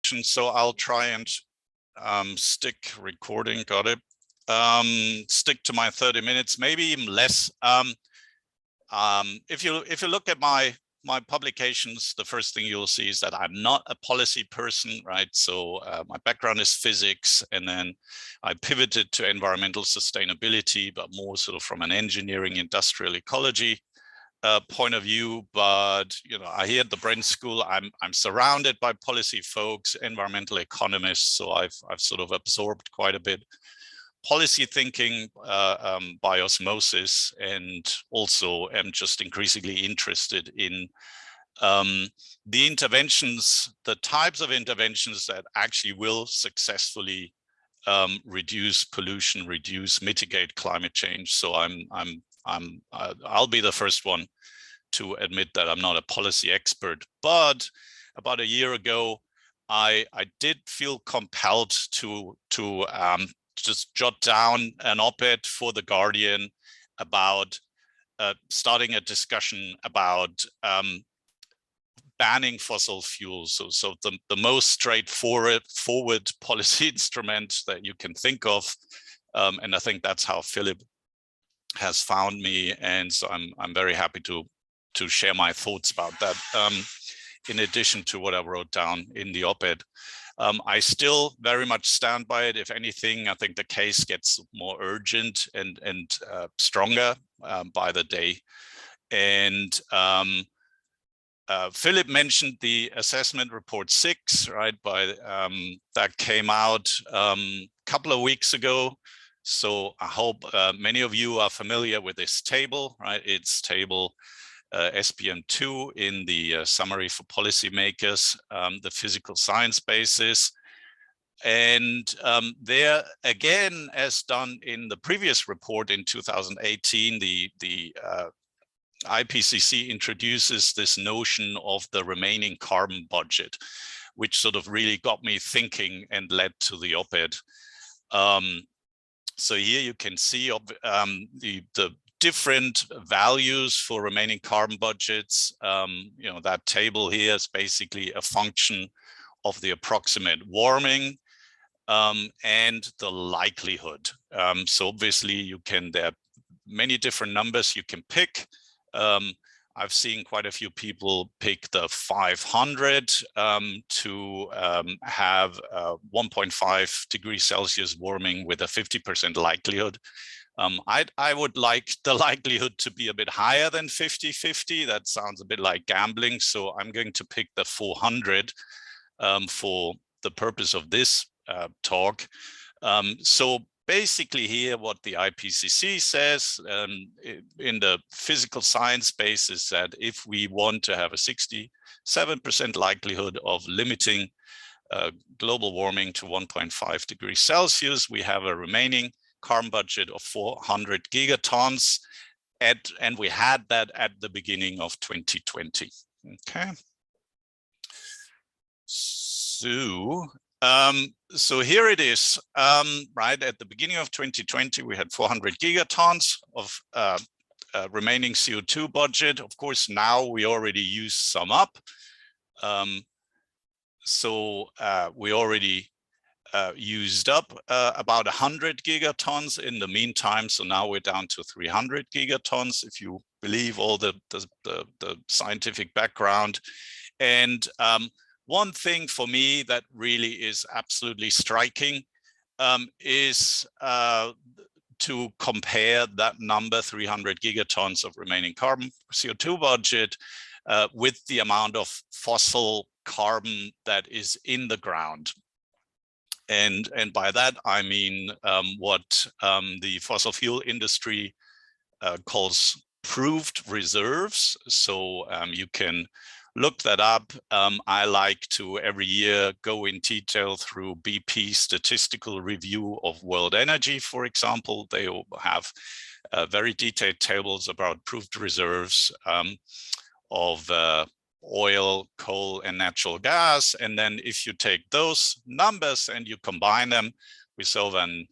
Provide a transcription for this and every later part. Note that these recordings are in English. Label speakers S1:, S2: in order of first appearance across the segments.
S1: So I'll try and stick recording. Got it. Stick to my 30 minutes, maybe even less. If you look at my publications, the first thing you'll see is that I'm not a policy person, right? So my background is physics, and then I pivoted to environmental sustainability, but more sort of from an engineering industrial ecology point of view. But I here at the Brent School, I'm surrounded by policy folks, environmental economists, so I've sort of absorbed quite a bit policy thinking by osmosis, and also am just increasingly interested in the interventions, the types of interventions that actually will successfully reduce pollution, mitigate climate change. So I'll be the first one to admit that I'm not a policy expert, but about a year ago, I did feel compelled to just jot down an op-ed for The Guardian about starting a discussion about banning fossil fuels. So the most straightforward policy instrument that you can think of. And I think that's how Philip has found me. And so I'm very happy to share my thoughts about that, in addition to what I wrote down in the op-ed. I still very much stand by it. If anything, I think the case gets more urgent and stronger by the day. And Philip mentioned the assessment report 6, right? That came out a couple of weeks ago. So I hope many of you are familiar with this table, right? It's table SPM2 in the summary for policymakers, the physical science basis. And there, again, as done in the previous report in 2018, the IPCC introduces this notion of the remaining carbon budget, which sort of really got me thinking and led to the op-ed. So here you can see the different values for remaining carbon budgets. That table here is basically a function of the approximate warming and the likelihood. So obviously there are many different numbers you can pick. I've seen quite a few people pick the 500 to have 1.5 degrees Celsius warming with a 50% likelihood. I would like the likelihood to be a bit higher than 50-50. That sounds a bit like gambling. So I'm going to pick the 400 for the purpose of this talk. So basically here, what the IPCC says in the physical science space is that if we want to have a 67% likelihood of limiting global warming to 1.5 degrees Celsius, we have a remaining carbon budget of 400 gigatons, and we had that at the beginning of 2020. Okay. So here it is, right at the beginning of 2020, we had 400 gigatons of remaining CO2 budget. Of course, now we already used some up. We already used up about 100 gigatons in the meantime. So now we're down to 300 gigatons, if you believe all the scientific background. And one thing for me that really is absolutely striking is to compare that number, 300 gigatons of remaining carbon CO2 budget, with the amount of fossil carbon that is in the ground. And by that, I mean what the fossil fuel industry calls proved reserves. So you can look that up. I like to every year go in detail through BP's statistical review of world energy, for example. They have very detailed tables about proved reserves of oil, coal, and natural gas. And then if you take those numbers and you combine them with an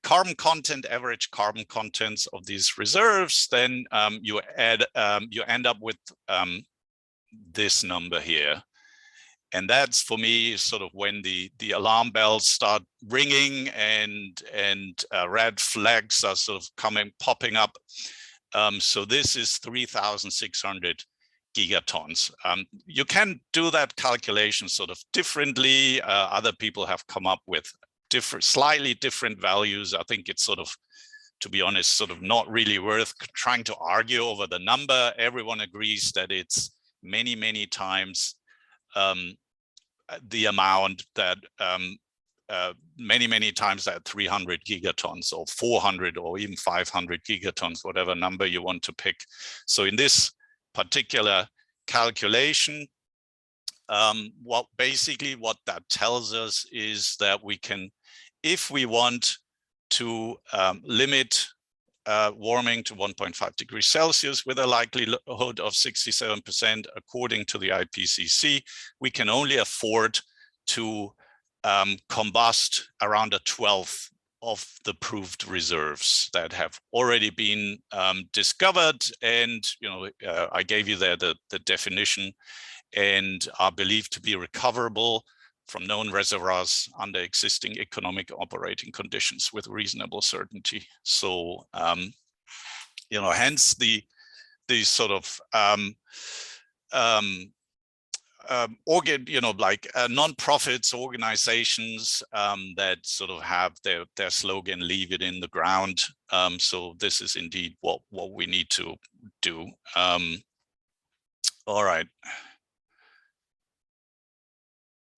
S1: carbon content, average carbon contents of these reserves, then you end up with this number here. And that's for me sort of when the alarm bells start ringing and red flags are sort of popping up. So this is 3,600 gigatons. You can do that calculation sort of differently. Other people have come up with slightly different values. I think it's sort of, to be honest, sort of not really worth trying to argue over the number. Everyone agrees that it's many, many times the amount that many times that 300 gigatons or 400 or even 500 gigatons, whatever number you want to pick. So in this particular calculation, what that tells us is that we can, if we want to limit warming to 1.5 degrees Celsius with a likelihood of 67% according to the IPCC, we can only afford to combust around 1/12 of the proved reserves that have already been discovered. And I gave you there the definition, and are believed to be recoverable from known reservoirs under existing economic operating conditions with reasonable certainty. So, hence the sort of non-profits organizations that sort of have their slogan, leave it in the ground. So this is indeed what we need to do. All right.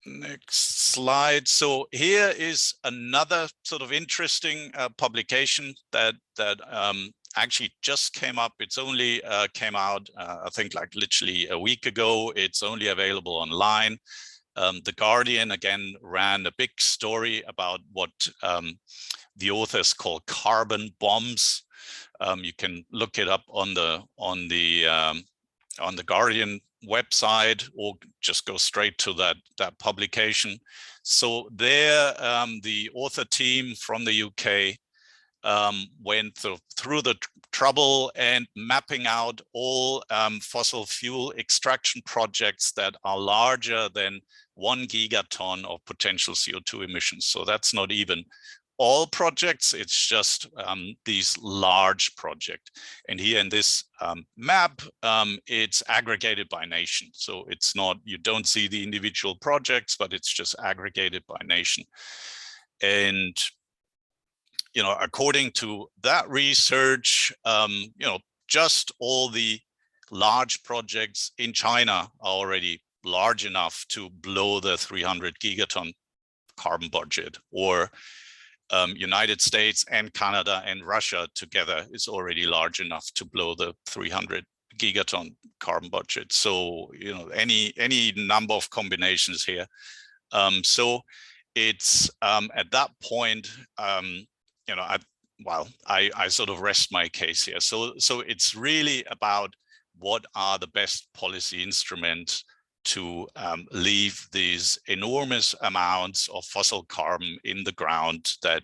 S1: Next slide. So here is another sort of interesting publication that actually just came up. It's only came out, I think, like literally a week ago. It's only available online. The Guardian again ran a big story about what the authors call carbon bombs. You can look it up on the Guardian website, or just go straight to that publication. So there, the author team from the UK went through the trouble and mapping out all fossil fuel extraction projects that are larger than 1 gigaton of potential CO2 emissions. So that's not even all projects, it's just these large projects. And here in this map, it's aggregated by nation. So it's not, you don't see the individual projects, but it's just aggregated by nation. And according to that research, just all the large projects in China are already large enough to blow the 300 gigaton carbon budget, or United States and Canada and Russia together is already large enough to blow the 300 gigaton carbon budget. So, any number of combinations here. So it's at that point, I sort of rest my case here. So it's really about what are the best policy instruments to leave these enormous amounts of fossil carbon in the ground that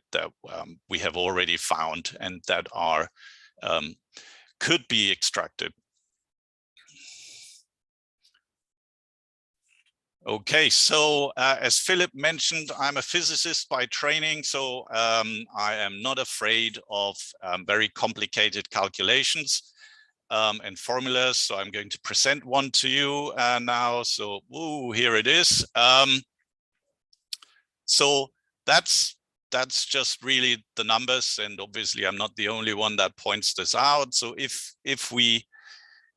S1: we have already found and that are could be extracted. Okay, so as Philip mentioned, I'm a physicist by training, so I am not afraid of very complicated calculations and formulas. So I'm going to present one to you now. So here it is. So that's just really the numbers, and obviously I'm not the only one that points this out. So if we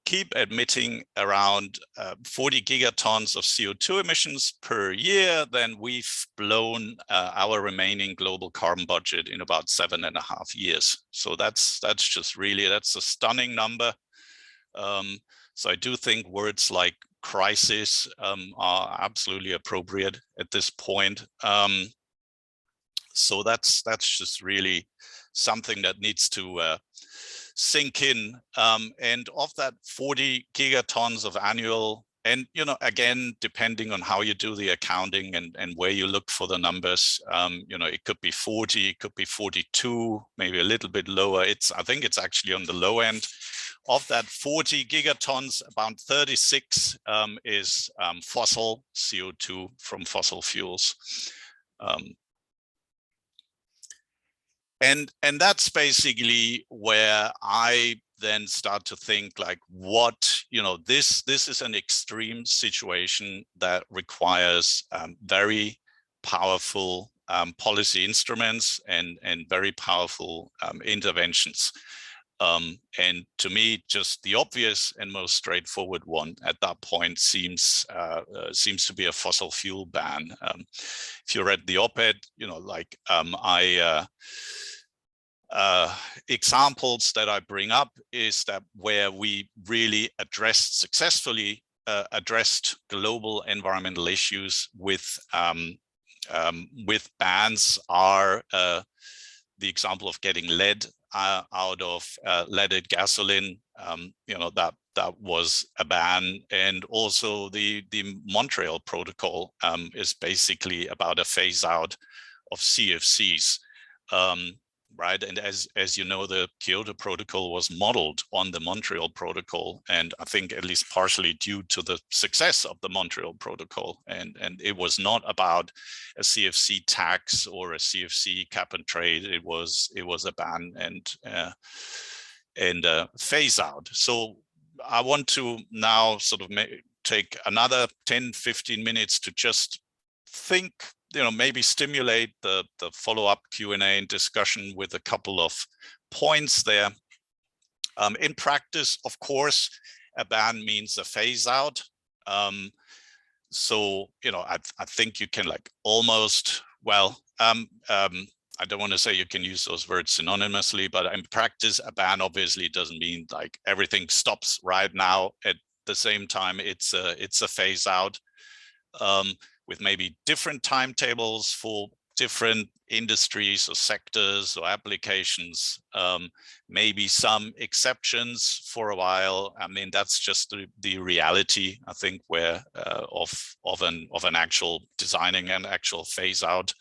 S1: keep emitting around 40 gigatons of CO2 emissions per year, then we've blown our remaining global carbon budget in about 7.5 years. So that's just really, that's a stunning number. So I do think words like crisis are absolutely appropriate at this point. So that's just really something that needs to sink in. And of that 40 gigatons of annual And, you know, again, depending on how you do the accounting and where you look for the numbers, you know, it could be 40, it could be 42, maybe a little bit lower. I think it's actually on the low end. Of that 40 gigatons, about 36 is fossil CO2 from fossil fuels. And that's basically where I then start to think like, what, you know, this is an extreme situation that requires very powerful policy instruments and very powerful interventions. And to me, just the obvious and most straightforward one at that point seems to be a fossil fuel ban. If you read the op-ed, you know, like examples that I bring up is that where we really successfully addressed global environmental issues with bans are the example of getting lead out of leaded gasoline. You know, that was a ban, and also the Montreal Protocol is basically about a phase out of CFCs. Right, and as you know, the Kyoto Protocol was modeled on the Montreal Protocol, and I think at least partially due to the success of the Montreal Protocol, and it was not about a CFC tax or a CFC cap and trade. It was a ban and phase out. So I want to now sort of take another 10-15 minutes to just think, you know, maybe stimulate the follow-up Q&A and discussion with a couple of points there. In practice, of course, a ban means a phase out. So, you know, I think you can like almost, well, I don't want to say you can use those words synonymously, but in practice, a ban obviously doesn't mean like everything stops right now. At the same time, it's a phase out. With maybe different timetables for different industries or sectors or applications, maybe some exceptions for a while. I mean, that's just the reality, I think, where of an actual designing an actual phase out.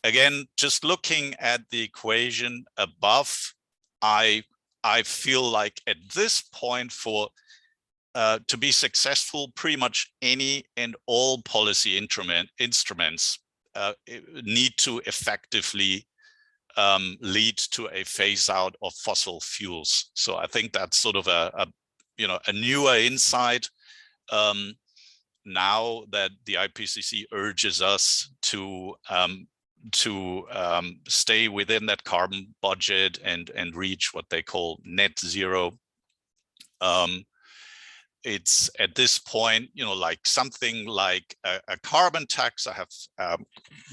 S1: Again, just looking at the equation above, I feel like at this point to be successful, pretty much any and all policy instruments need to effectively lead to a phase out of fossil fuels. So I think that's sort of a newer insight now that the IPCC urges us to stay within that carbon budget and reach what they call net zero. It's at this point, you know, like something like a carbon tax. I have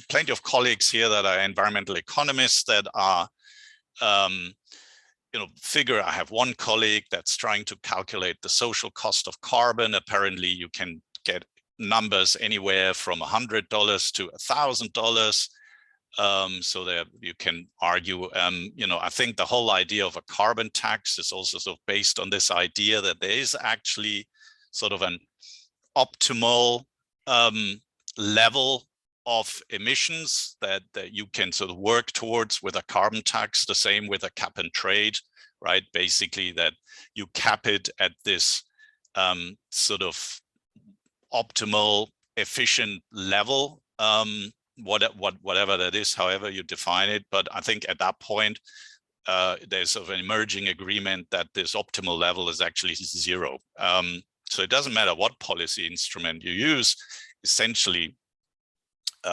S1: plenty of colleagues here that are environmental economists that are, you know, I have one colleague that's trying to calculate the social cost of carbon. Apparently, you can get numbers anywhere from $100 to $1,000. So that you can argue, you know, I think the whole idea of a carbon tax is also sort of based on this idea that there is actually sort of an optimal level of emissions that you can sort of work towards with a carbon tax, the same with a cap and trade, right? Basically that you cap it at this sort of optimal, efficient level. Whatever that is, however you define it. But I think at that point, there's sort of an emerging agreement that this optimal level is actually zero. So it doesn't matter what policy instrument you use, essentially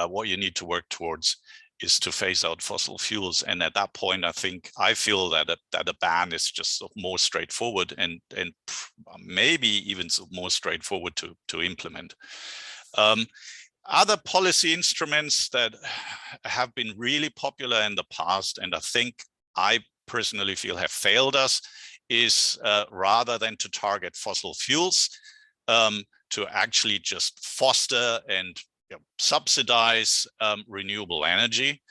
S1: what you need to work towards is to phase out fossil fuels. And at that point, I feel that a ban is just sort of more straightforward and maybe even sort of more straightforward to implement. Other policy instruments that have been really popular in the past, and I think I personally feel have failed us, is rather than to target fossil fuels, to actually just foster and subsidize renewable energy.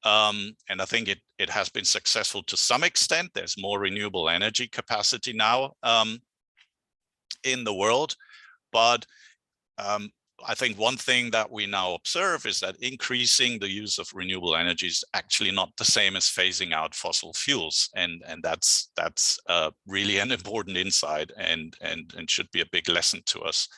S1: And I think it has been successful to some extent. There's more renewable energy capacity now. in the world. But I think one thing that we now observe is that increasing the use of renewable energy is actually not the same as phasing out fossil fuels, and that's really an important insight, and should be a big lesson to us.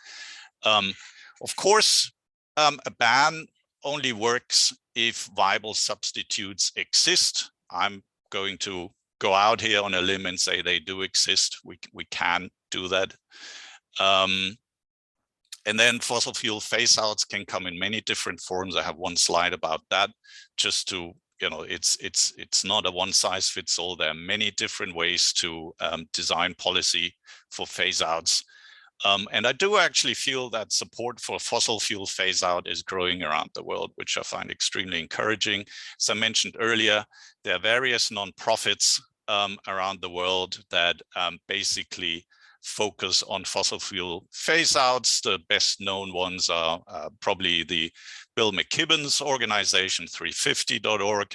S1: Of course, a ban only works if viable substitutes exist. I'm going to go out here on a limb and say they do exist. We can do that. And then fossil fuel phase outs can come in many different forms. I have one slide about that, just to, it's not a one size fits all. There are many different ways to design policy for phase outs. And I do actually feel that support for fossil fuel phase out is growing around the world, which I find extremely encouraging. As I mentioned earlier, there are various nonprofits around the world that basically focus on fossil fuel phase outs. The best known ones are probably the Bill McKibben's organization, 350.org,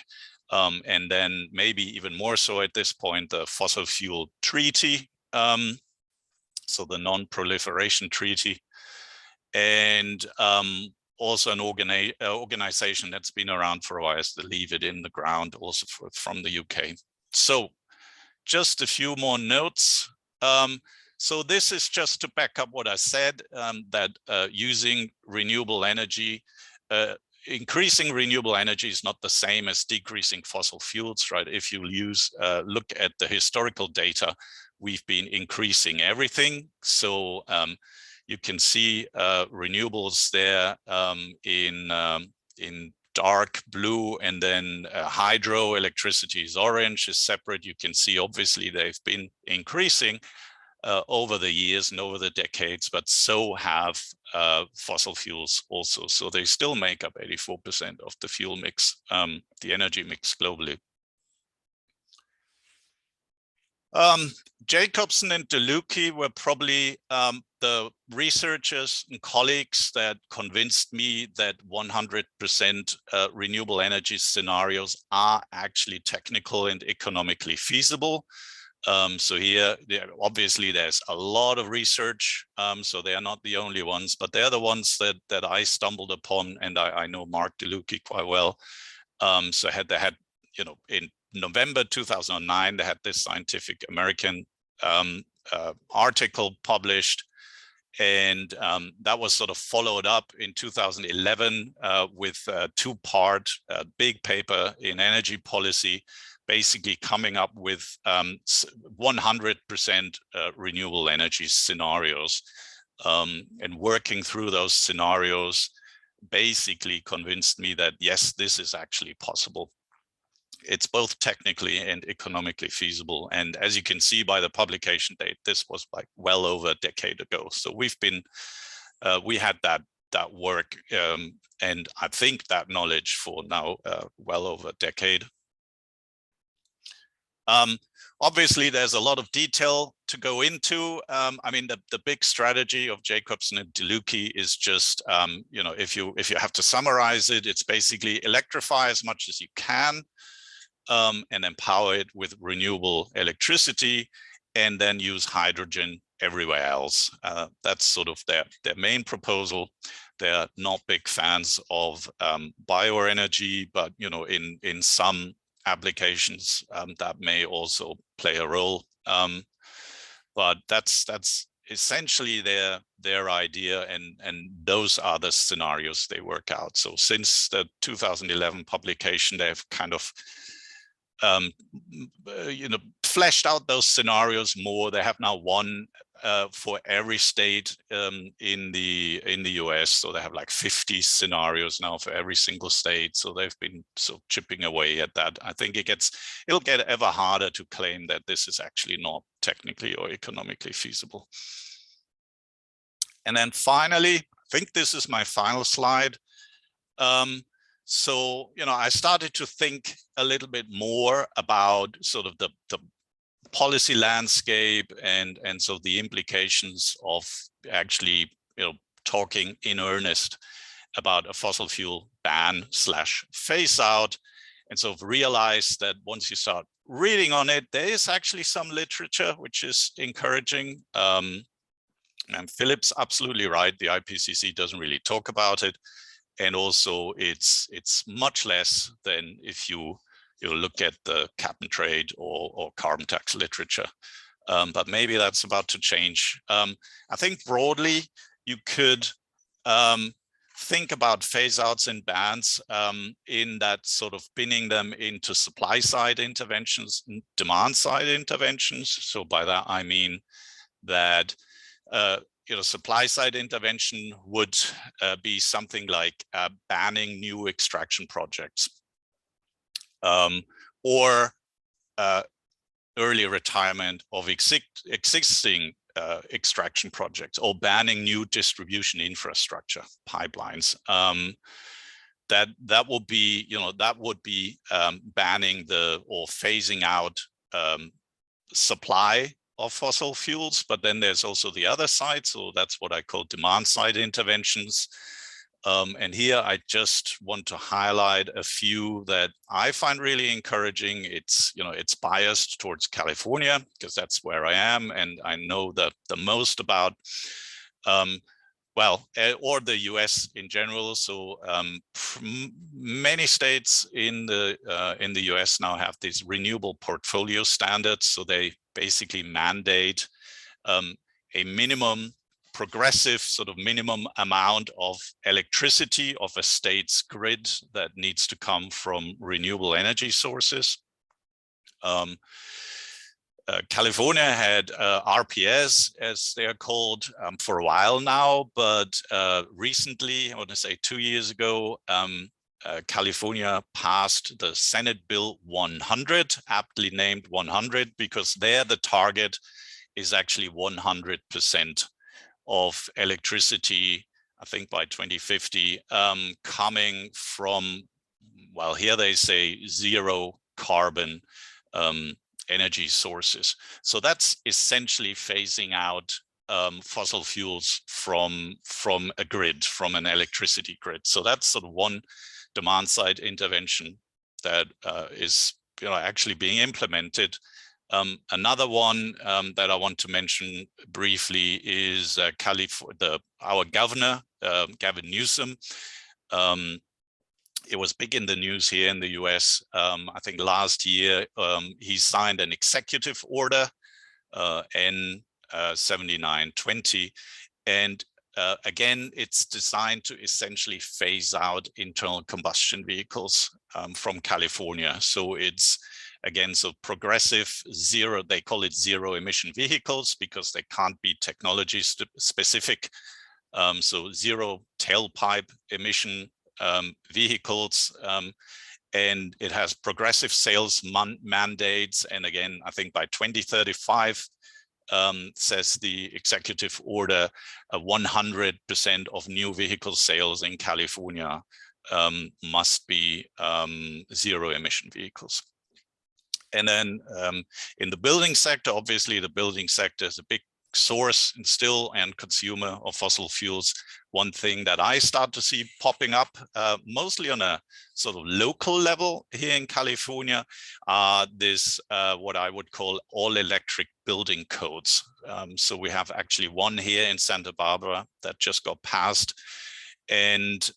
S1: and then maybe even more so at this point, the Fossil Fuel Treaty, so the Non-Proliferation Treaty, and also an organization that's been around for a while, is the Leave It in the Ground, also from the UK. So just a few more notes. So this is just to back up what I said, that using renewable energy, increasing renewable energy is not the same as decreasing fossil fuels, right? If you look at the historical data, we've been increasing everything. So you can see renewables there in dark blue, and then hydroelectricity is orange, is separate. You can see obviously they've been increasing over the years and over the decades, but so have fossil fuels also. So they still make up 84% of the fuel mix, the energy mix globally. Jacobson and DeLucchi were probably the researchers and colleagues that convinced me that 100% renewable energy scenarios are actually technical and economically feasible. So here, obviously, there's a lot of research, so they are not the only ones, but they're the ones that I stumbled upon, and I know Mark DeLucchi quite well. So they had, in November 2009, they had this Scientific American article published, and that was sort of followed up in 2011 with a two-part big paper in energy policy, basically coming up with 100% renewable energy scenarios, and working through those scenarios basically convinced me that yes, this is actually possible. It's both technically and economically feasible. And as you can see by the publication date, this was like well over a decade ago. So we've been, we had that work, and I think that knowledge for now well over a decade. Obviously, there's a lot of detail to go into. I mean, the big strategy of Jacobson and DeLucchi is just, if you have to summarize it, it's basically electrify as much as you can, and empower it with renewable electricity, and then use hydrogen everywhere else. That's sort of their main proposal. They're not big fans of bioenergy, but in some applications that may also play a role. But that's essentially their idea, and those are the scenarios they work out. So since the 2011 publication, they've kind of fleshed out those scenarios more. They have now one for every state in the US. So they have like 50 scenarios now for every single state. So they've been sort of chipping away at that. I think it'll get ever harder to claim that this is actually not technically or economically feasible. And then finally, I think this is my final slide. So, I started to think a little bit more about sort of the policy landscape and so the implications of actually, talking in earnest about a fossil fuel ban / phase out, and sort of realized that once you start reading on it, there is actually some literature which is encouraging. And Philip's absolutely right. The IPCC doesn't really talk about it. And also it's much less than if you look at the cap and trade or carbon tax literature. But maybe that's about to change. I think broadly you could think about phase outs and bans in that sort of pinning them into supply side interventions, demand side interventions. So by that I mean that supply side intervention would be something like banning new extraction projects or early retirement of existing extraction projects, or banning new distribution infrastructure pipelines. That would be, banning or phasing out supply of fossil fuels, but then there's also the other side. So that's what I call demand side interventions. And here I just want to highlight a few that I find really encouraging. It's biased towards California because that's where I am and I know the most about, or the US in general. So many states in the US now have these renewable portfolio standards. So they basically mandate a minimum progressive sort of minimum amount of electricity of a state's grid that needs to come from renewable energy sources. California had RPS, as they are called, for a while now, but recently, I want to say 2 years ago, California passed the Senate Bill 100, aptly named 100, because there the target is actually 100% of electricity, I think by 2050, coming from, well, here they say zero carbon energy sources. So that's essentially phasing out fossil fuels from a grid, from an electricity grid. So that's sort of one demand side intervention that is actually being implemented. Another one that I want to mention briefly is our governor, Gavin Newsom. It was big in the news here in the US. I think last year he signed an executive order, N7920, and again, it's designed to essentially phase out internal combustion vehicles from California. So it's, again, so progressive zero, they call it zero emission vehicles because they can't be technology specific. So zero tailpipe emission vehicles. And it has progressive sales mandates. And again, I think by 2035, says the executive order, 100% of new vehicle sales in California must be zero emission vehicles. And then in the building sector, obviously the building sector is a big source and still and consumer of fossil fuels. One thing that I start to see popping up mostly on a sort of local level here in California are this what I would call all electric building codes. So we have actually one here in Santa Barbara that just got passed, and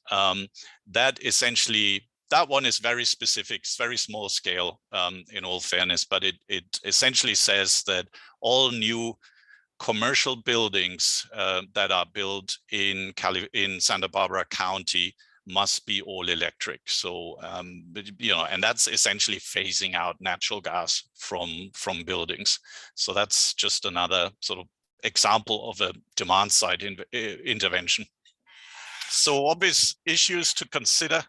S1: that essentially, that one is very specific, it's very small scale in all fairness, but it essentially says that all new commercial buildings that are built in Santa Barbara County must be all electric. So, and that's essentially phasing out natural gas from buildings. So that's just another sort of example of a demand side intervention. So obvious issues to consider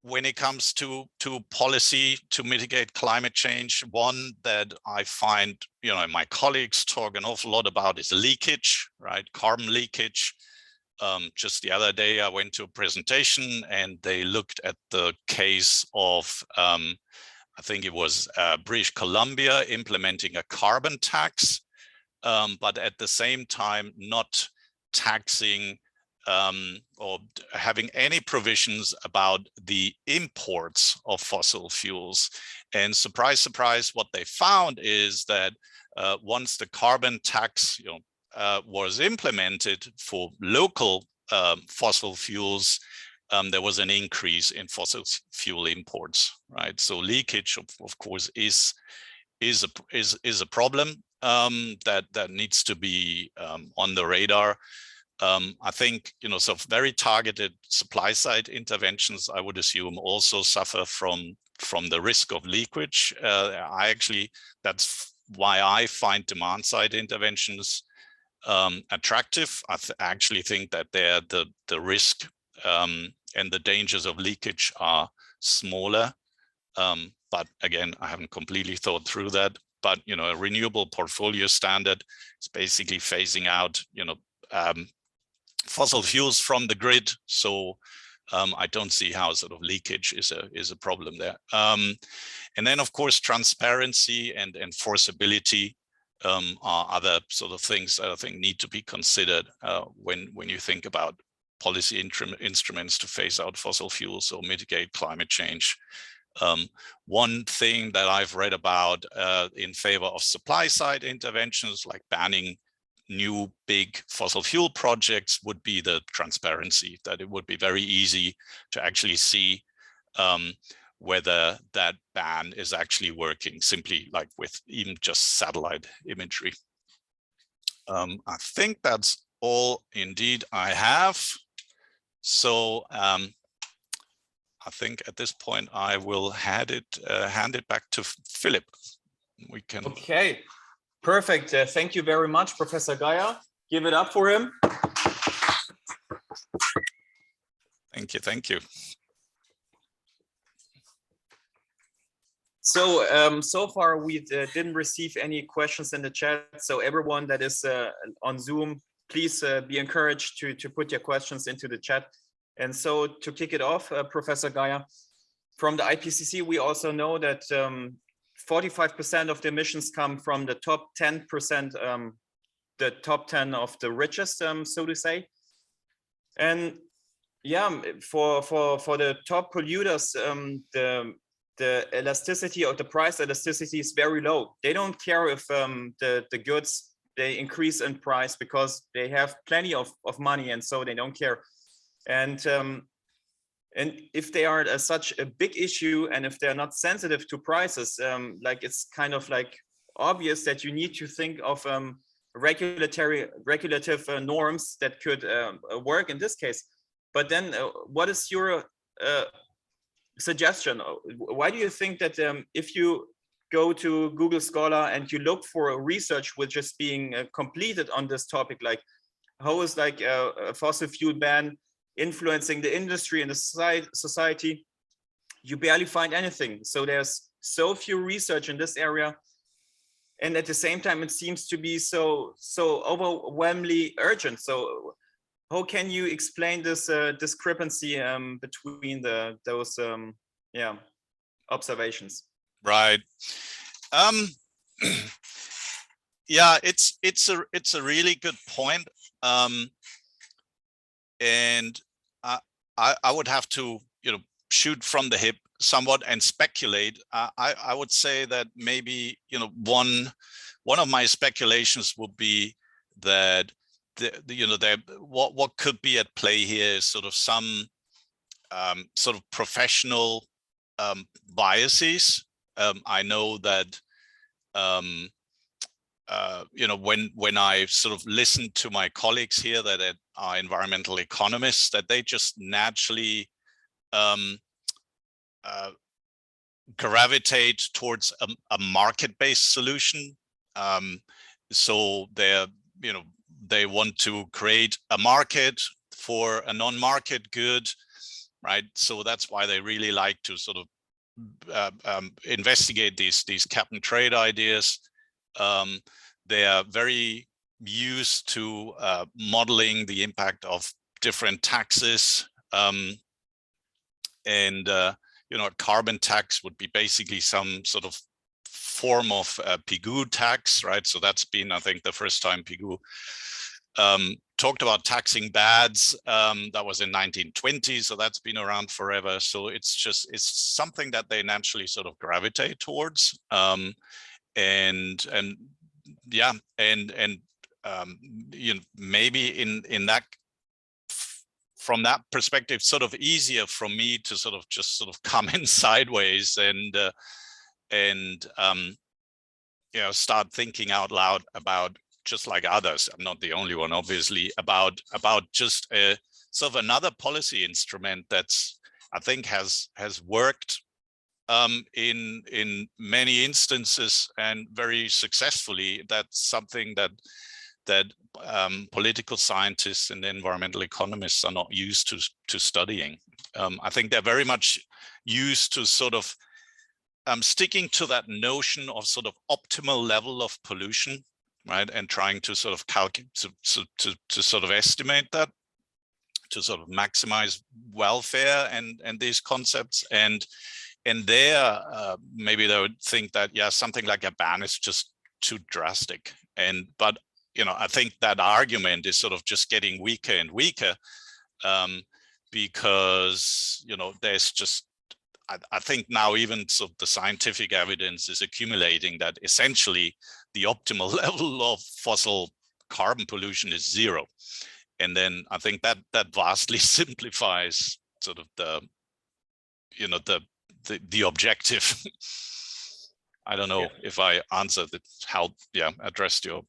S1: when it comes to policy to mitigate climate change. One that I find, my colleagues talk an awful lot about is leakage, right? Carbon leakage. Just the other day, I went to a presentation and they looked at the case of, I think it was British Columbia implementing a carbon tax, but at the same time not taxing or having any provisions about the imports of fossil fuels. And surprise, surprise, what they found is that once the carbon tax was implemented for local fossil fuels, there was an increase in fossil fuel imports, right? So leakage, of course, is a problem that needs to be on the radar. I think, so very targeted supply side interventions, I would assume, also suffer from the risk of leakage. That's why I find demand side interventions attractive. I actually think that the risk and the dangers of leakage are smaller. But again, I haven't completely thought through that. But a renewable portfolio standard is basically phasing out fossil fuels from the grid. So I don't see how sort of leakage is a problem there. And then, of course, transparency and enforceability are other sort of things that I think need to be considered when you think about policy instruments to phase out fossil fuels or mitigate climate change. One thing that I've read about in favor of supply side interventions, like banning new big fossil fuel projects, would be the transparency, that it would be very easy to actually see whether that ban is actually working, simply like with even just satellite imagery. I think that's all indeed I have. So I think at this point I will hand it back to Philip. We can.
S2: Okay, perfect. Thank you very much, Professor Geyer. Give it up for him.
S1: Thank you. Thank you.
S2: So, so far we didn't receive any questions in the chat. So everyone that is on Zoom, please be encouraged to put your questions into the chat. And so to kick it off, Professor Geyer, from the IPCC, we also know that 45% of the emissions come from the top 10%, the top 10 of the richest, so to say. And yeah, for the top polluters, the elasticity of the price elasticity is very low. They don't care if the goods, they increase in price because they have plenty of money, and so they don't care. And if they are such a big issue, and if they're not sensitive to prices, like it's kind of like obvious that you need to think of regulative norms that could work in this case. But then what is your suggestion? Why do you think that if you go to Google Scholar and you look for a research which is being completed on this topic, like how is like a fossil fuel ban influencing the industry and the society, you barely find anything. So there's so few research in this area, and at the same time it seems to be so overwhelmingly urgent. So how can you explain this discrepancy between those observations?
S1: Right. Yeah, it's a really good point. And I would have to shoot from the hip somewhat and speculate. I would say that maybe one of my speculations would be that what could be at play here is sort of some sort of professional biases. I know that when I sort of listen to my colleagues here that are environmental economists, that they just naturally gravitate towards a market-based solution. So they want to create a market for a non-market good, right? So that's why they really like to sort of investigate these cap and trade ideas. They are very used to modeling the impact of different taxes, and a carbon tax would be basically some sort of form of Pigou tax, right? So that's been, I think, the first time Pigou talked about taxing bads. That was in 1920, so that's been around forever. So it's something that they naturally sort of gravitate towards, and yeah, and you know, maybe in that, from that perspective, sort of easier for me to sort of just sort of come in sideways and you know, start thinking out loud about, just like others, I'm not the only one, obviously, about just a sort of another policy instrument that's, I think, has worked in many instances and very successfully. That's something that political scientists and environmental economists are not used to studying. I think they're very much used to sort of sticking to that notion of sort of optimal level of pollution, right, and trying to sort of calculate, to sort of estimate that, to sort of maximize welfare and these concepts. And there, maybe they would think that, yeah, something like a ban is just too drastic. But you know, I think that argument is sort of just getting weaker and weaker, because you know, there's just, I think now even sort of the scientific evidence is accumulating that essentially the optimal level of fossil carbon pollution is 0. And then I think that vastly simplifies sort of the, you know, the objective. I don't know if I answered it, addressed your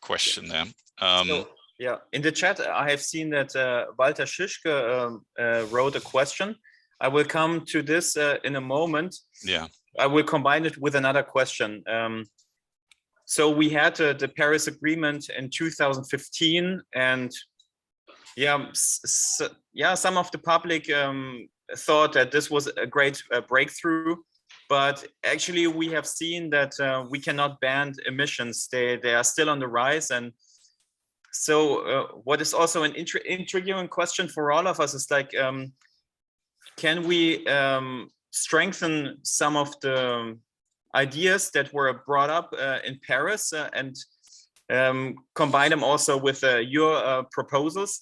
S1: question there.
S2: So, yeah, in the chat, I have seen that Walter Schischke wrote a question. I will come to this in a moment.
S1: Yeah.
S2: I will combine it with another question. So we had the Paris Agreement in 2015, and some of the public thought that this was a great breakthrough, but actually we have seen that we cannot ban emissions. They are still on the rise. And so what is also an intriguing question for all of us is like, can we strengthen some of the ideas that were brought up in Paris and combine them also with your proposals?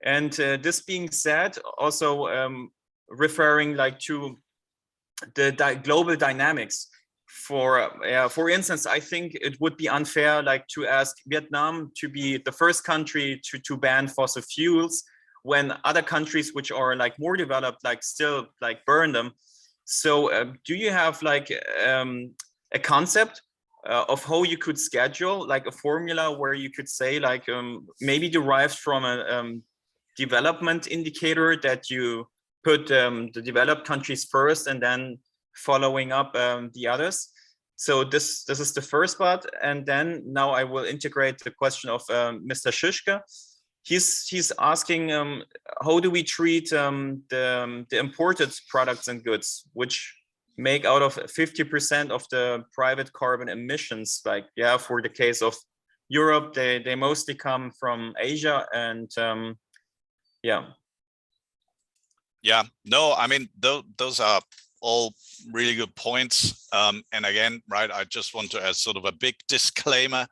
S2: And this being said, also referring like to the global dynamics. For instance, I think it would be unfair like to ask Vietnam to be the first country to ban fossil fuels, when other countries which are like more developed like still like burn them. So do you have like a concept of how you could schedule like a formula where you could say like maybe derived from a development indicator that you put the developed countries first and then following up the others? So this is the first part, and then now I will integrate the question of Mr. Schischke. He's asking how do we treat the imported products and goods, which make out of 50% of the private carbon emissions. Like, for the case of Europe, they mostly come from Asia, and
S1: no, I mean, those are all really good points. And again, right, I just want to, as sort of a big disclaimer,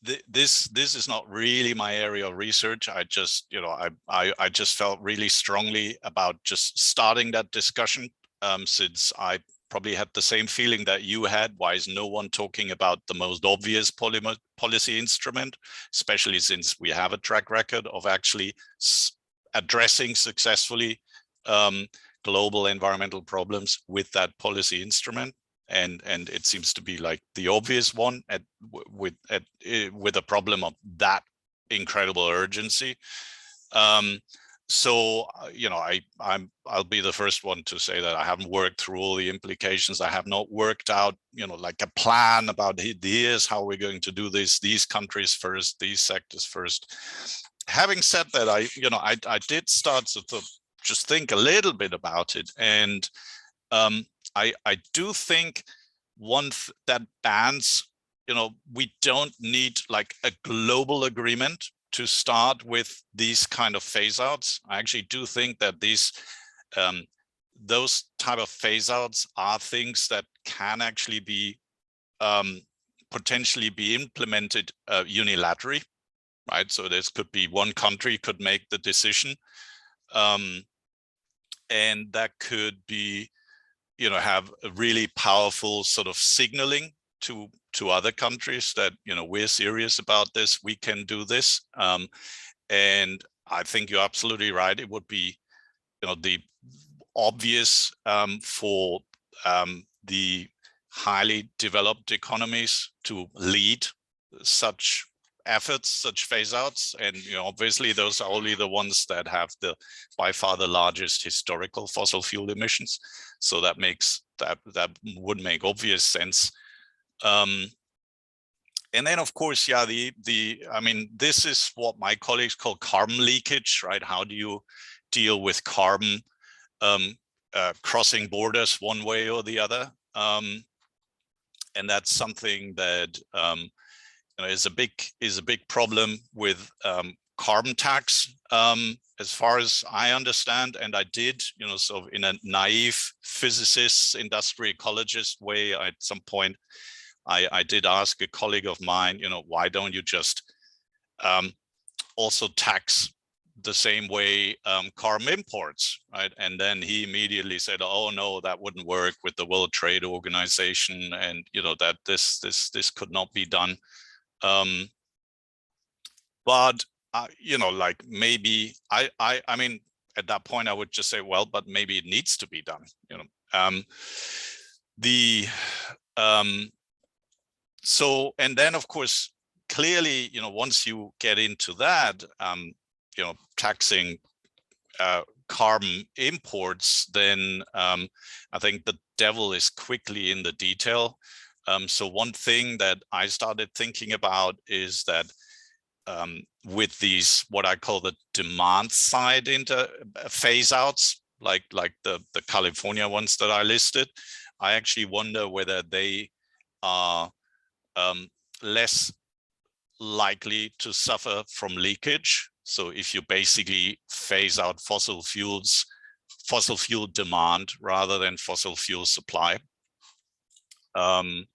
S1: this is not really my area of research. I just, you know, I just felt really strongly about just starting that discussion, since I probably had the same feeling that you had. Why is no one talking about the most obvious policy instrument, especially since we have a track record of actually addressing successfully global environmental problems with that policy instrument? And it seems to be like the obvious one with a problem of that incredible urgency. So you know, I'll be the first one to say that I haven't worked through all the implications. I have not worked out, you know, like a plan about here's how we're going to do this, these countries first, these sectors first. Having said that, I did start to just think a little bit about it, and I do think that bans, you know, we don't need like a global agreement to start with these kind of phase outs. I actually do think that those type of phase outs are things that can actually be potentially be implemented unilaterally, right? So this could be one country could make the decision, and that could be, have a really powerful sort of signaling to other countries that, we're serious about this, we can do this. And I think you're absolutely right. It would be, the obvious for the highly developed economies to lead such efforts, such phase outs. And, obviously those are only the ones that have by far the largest historical fossil fuel emissions. So that would make obvious sense. And then, of course, yeah, this is what my colleagues call carbon leakage, right? How do you deal with carbon crossing borders one way or the other? And that's something that is a big problem with carbon tax, as far as I understand. And I did, sort of in a naive physicist, industrial ecologist way, at some point, I did ask a colleague of mine, why don't you just also tax the same way carbon imports, right? And then he immediately said, oh no, that wouldn't work with the World Trade Organization, and that this could not be done. But like maybe I mean, at that point I would just say, well, but maybe it needs to be done. So, and then of course, clearly, once you get into that, taxing carbon imports, then I think the devil is quickly in the detail. So one thing that I started thinking about is that with these, what I call the demand side phase outs, like the California ones that I listed, I actually wonder whether they are less likely to suffer from leakage. So if you basically phase out fossil fuel demand rather than fossil fuel supply. But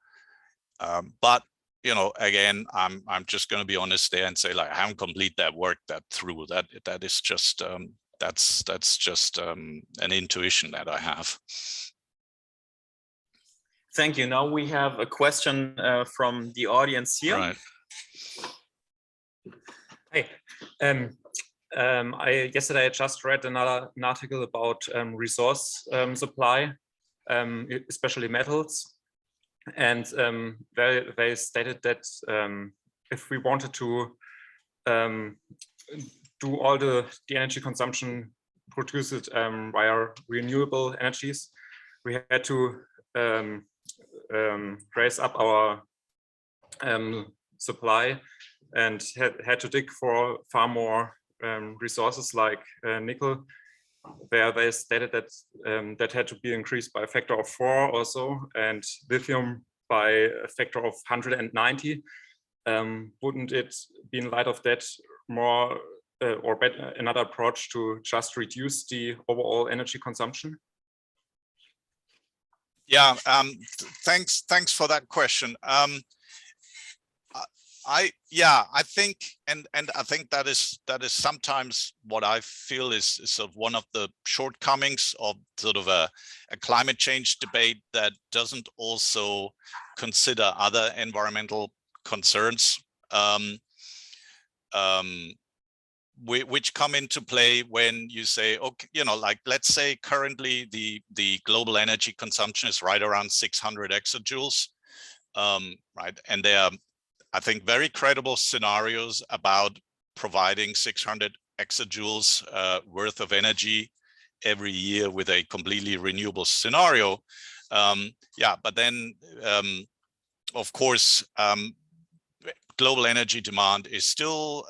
S1: again, I'm just going to be honest there and say, like, I haven't completed that work through. That is just that's just an intuition that I have.
S2: Thank you. Now we have a question from the audience here.
S1: Right.
S2: Hey, yesterday I just read an article about resource supply, especially metals, and they stated that if we wanted to do all the energy consumption produced via renewable energies, we had to raise up our supply and had to dig for far more resources like nickel, where they stated that that had to be increased by a factor of 4 or so, and lithium by a factor of 190. Wouldn't it be in light of that more or better another approach to just reduce the overall energy consumption?
S1: Yeah, thanks for that question. I think, and I think that is sometimes what I feel is sort of one of the shortcomings of sort of a climate change debate that doesn't also consider other environmental concerns, which come into play when you say, okay, like, let's say currently the global energy consumption is right around 600 exajoules, right? And there are, I think, very credible scenarios about providing 600 exajoules worth of energy every year with a completely renewable scenario. But then, of course, global energy demand is still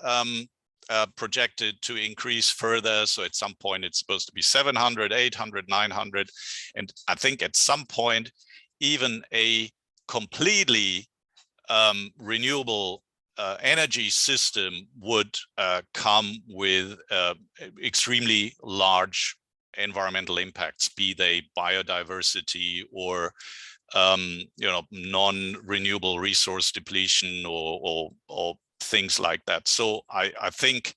S1: projected to increase further. So at some point, it's supposed to be 700, 800, 900. And I think at some point, even a completely renewable energy system would come with extremely large environmental impacts, be they biodiversity or non-renewable resource depletion or things like that. So I think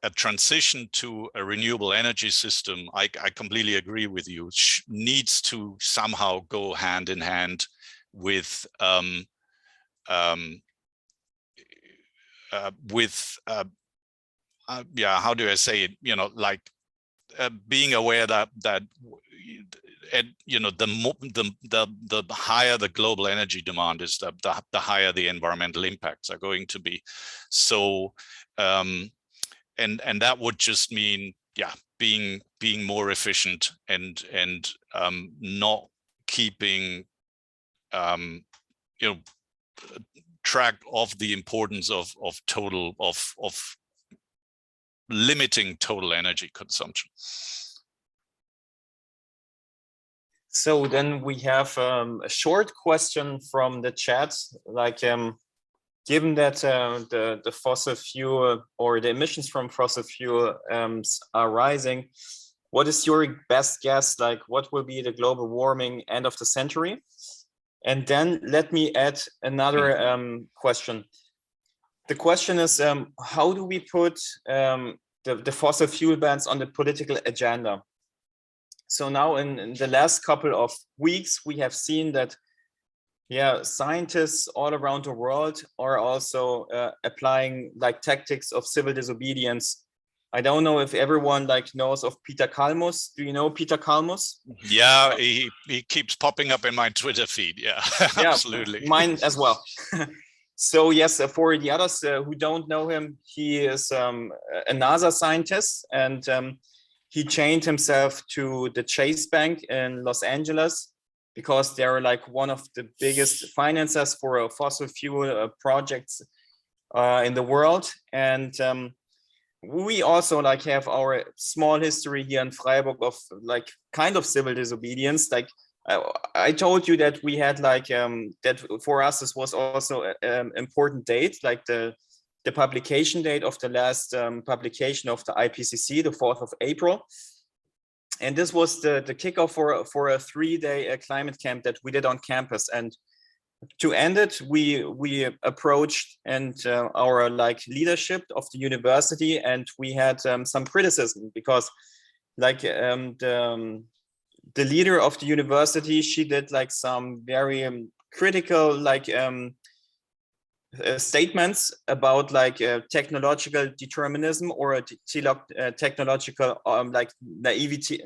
S1: a transition to a renewable energy system, I completely agree with you, needs to somehow go hand in hand with yeah, how do I say it? You know, like being aware that you know, the higher the global energy demand is, the higher the environmental impacts are going to be. So and that would just mean, yeah, being more efficient and not keeping you know, track of the importance of limiting total energy consumption.
S2: So then we have a short question from the chat, like given that the fossil fuel or the emissions from fossil fuel are rising, what is your best guess, like what will be the global warming end of the century? And then let me add another question. The question is, how do we put the fossil fuel bans on the political agenda? So now in the last couple of weeks, we have seen that, yeah, scientists all around the world are also applying like tactics of civil disobedience. I don't know if everyone like knows of Peter Kalmus. Do you know Peter Kalmus?
S1: Yeah, he keeps popping up in my Twitter feed. Yeah,
S2: yeah,
S1: absolutely.
S2: Mine as well. So yes, for the others who don't know him, he is a NASA scientist, and he chained himself to the Chase Bank in Los Angeles because they're like one of the biggest financiers for fossil fuel projects in the world. And we also like have our small history here in Freiburg of like kind of civil disobedience. Like I told you that we had like that for us this was also an important date, like the publication date of the last publication of the IPCC, the 4th of April. And this was the kickoff for a 3-day climate camp that we did on campus. And to end it, we approached and our like leadership of the university, and we had some criticism because like the leader of the university, she did like some very critical like statements about like technological determinism or technological like naivety,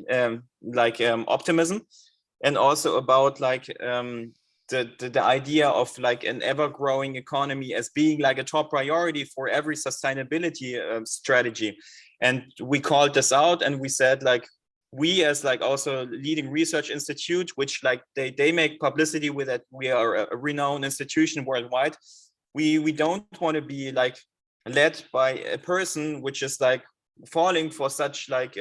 S2: optimism, and also about like the idea of like an ever-growing economy as being like a top priority for every sustainability strategy. And we called this out, and we said like, we as like also leading research institute, which like they make publicity with it, we are a renowned institution worldwide. We don't want to be like led by a person which is like falling for such like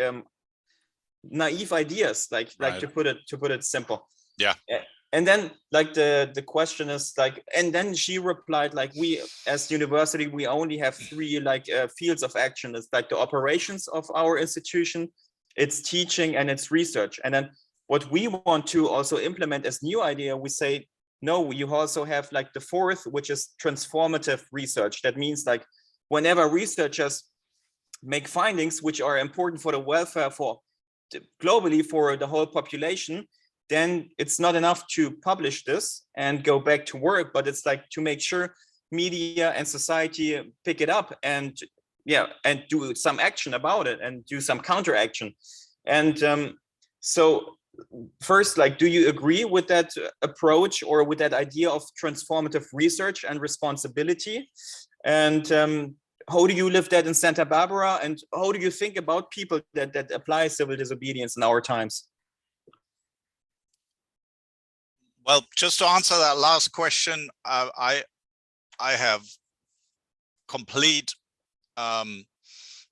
S2: naive ideas, like
S1: Right.
S2: to put it simple.
S1: Yeah.
S2: And then like the question is like, and then she replied like, we as university, we only have 3 like fields of action. It's like the operations of our institution, it's teaching, and it's research. And then what we want to also implement as new idea, we say, no, you also have like the 4th, which is transformative research. That means like whenever researchers make findings which are important for the welfare for globally for the whole population, then it's not enough to publish this and go back to work, but it's like to make sure media and society pick it up and and do some action about it and do some counteraction. And so first, like, do you agree with that approach or with that idea of transformative research and responsibility? And how do you live that in Santa Barbara? And how do you think about people that apply civil disobedience in our times?
S1: Well, just to answer that last question, I have complete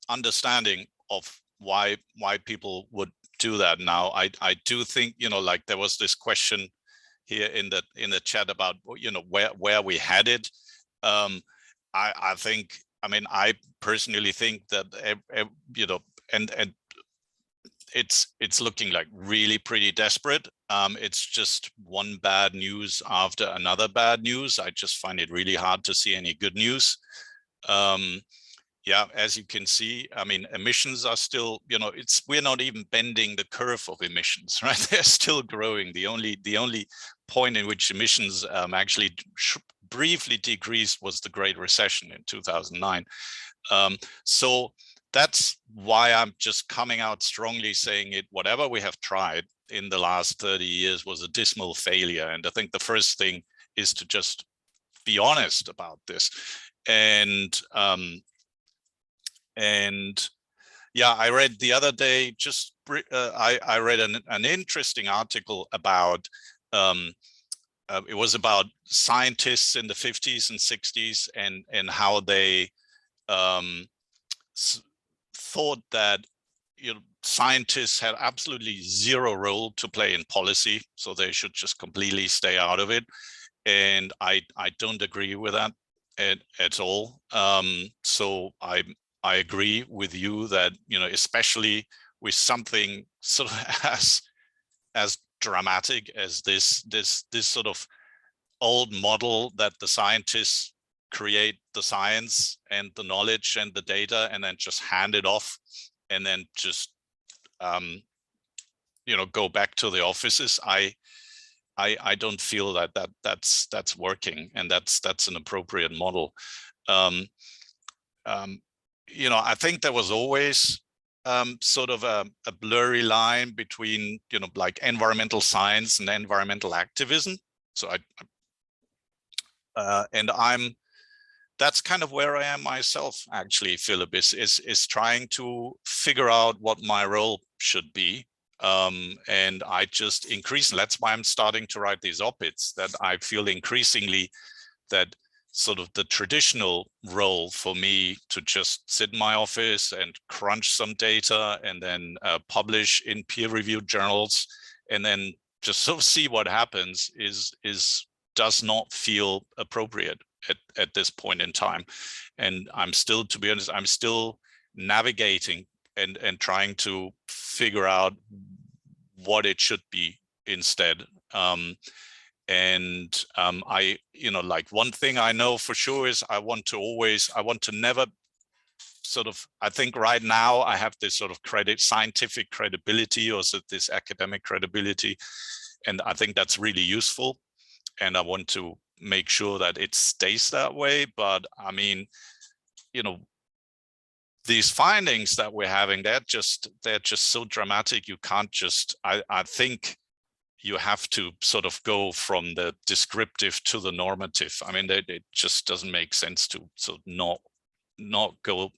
S1: understanding of why people would do that now. I do think, you know, like there was this question here in the chat about, you know, where we headed. I think, I mean, I personally think that you know, and it's looking like really pretty desperate. It's just one bad news after another bad news. I just find it really hard to see any good news. yeah, as you can see, I mean, emissions are still, you know, we're not even bending the curve of emissions, right? They're still growing. The only point in which emissions actually briefly decreased was the Great Recession in 2009. So that's why I'm just coming out strongly saying it, whatever we have tried in the last 30 years was a dismal failure. And I think the first thing is to just be honest about this. And yeah, I read the other day, just I read an interesting article about, it was about scientists in the 50s and 60s and how they thought that, you know, scientists had absolutely zero role to play in policy, so they should just completely stay out of it. And I don't agree with that at all. So I agree with you that, you know, especially with something sort of as dramatic as this sort of old model that the scientists create the science and the knowledge and the data and then just hand it off and then just you know, go back to the offices. I don't feel that that's working, and that's an appropriate model. You know, I think there was always sort of a blurry line between, you know, like environmental science and environmental activism. So that's kind of where I am myself, actually, Philip, is trying to figure out what my role should be. And I just that's why I'm starting to write these op-eds, that I feel increasingly that sort of the traditional role for me to just sit in my office and crunch some data and then publish in peer-reviewed journals and then just sort of see what happens does not feel appropriate at this point in time. And I'm still, to be honest, I'm still navigating and trying to figure out what it should be instead. I, you know, like one thing I know for sure is I want to never sort of, I think right now I have this sort of scientific credibility, or this academic credibility. And I think that's really useful. And I want to make sure that it stays that way. But I mean, you know, these findings that we're having, they're just so dramatic. You can't just, I think you have to sort of go from the descriptive to the normative. I mean, it just doesn't make sense to not go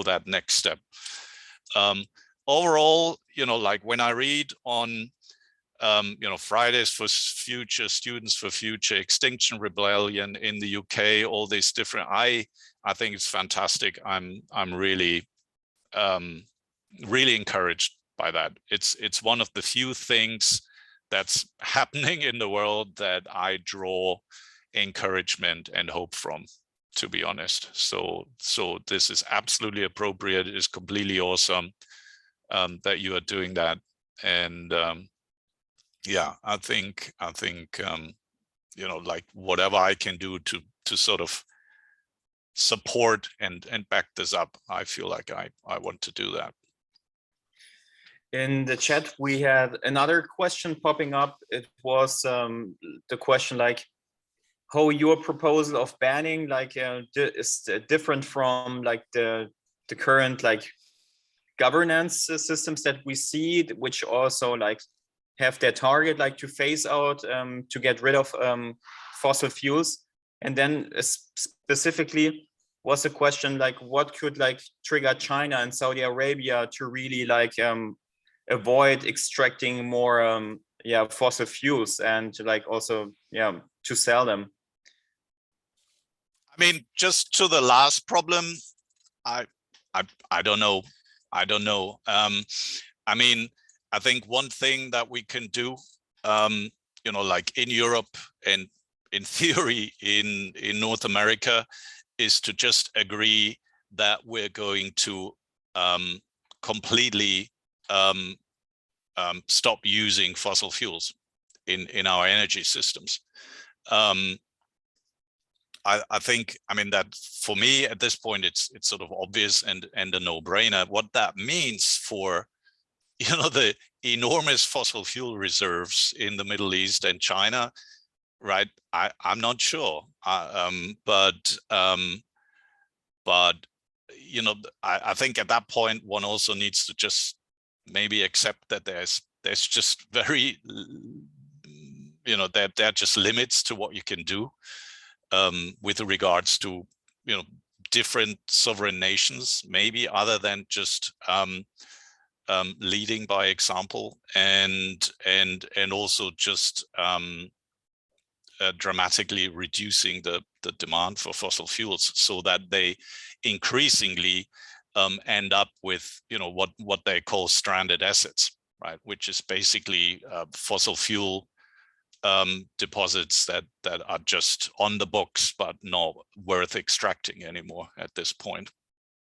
S1: that next step. Overall, you know, like when I read on you know, Fridays for Future, Students for Future, Extinction Rebellion in the UK, all these different, I think it's fantastic. I'm really really encouraged by that. It's one of the few things that's happening in the world that I draw encouragement and hope from, to be honest. So this is absolutely appropriate. It is completely awesome that you are doing that. And yeah, I think you know, like whatever I can do to sort of support and back this up, I feel like I want to do that.
S2: In the chat, we had another question popping up. It was the question like, how your proposal of banning like is different from like the current like governance systems that we see, which also like have their target like to phase out to get rid of fossil fuels. And then specifically was a question like, what could like trigger China and Saudi Arabia to really like avoid extracting more fossil fuels and like also to sell them?
S1: I mean, just to the last problem, I don't know. I mean, I think one thing that we can do, you know, like in Europe and in theory in North America, is to just agree that we're going to completely stop using fossil fuels in our energy systems. I think, I mean, that for me at this point, it's sort of obvious and a no-brainer. What that means for, you know, the enormous fossil fuel reserves in the Middle East and China, right? I'm not sure, but you know, I think at that point one also needs to just maybe accept that there's just very, you know, there are just limits to what you can do with regards to, you know, different sovereign nations, maybe, other than just leading by example, and also just dramatically reducing the demand for fossil fuels, so that they increasingly end up with, you know, what they call stranded assets, right? Which is basically fossil fuel deposits that are just on the books but not worth extracting anymore at this point.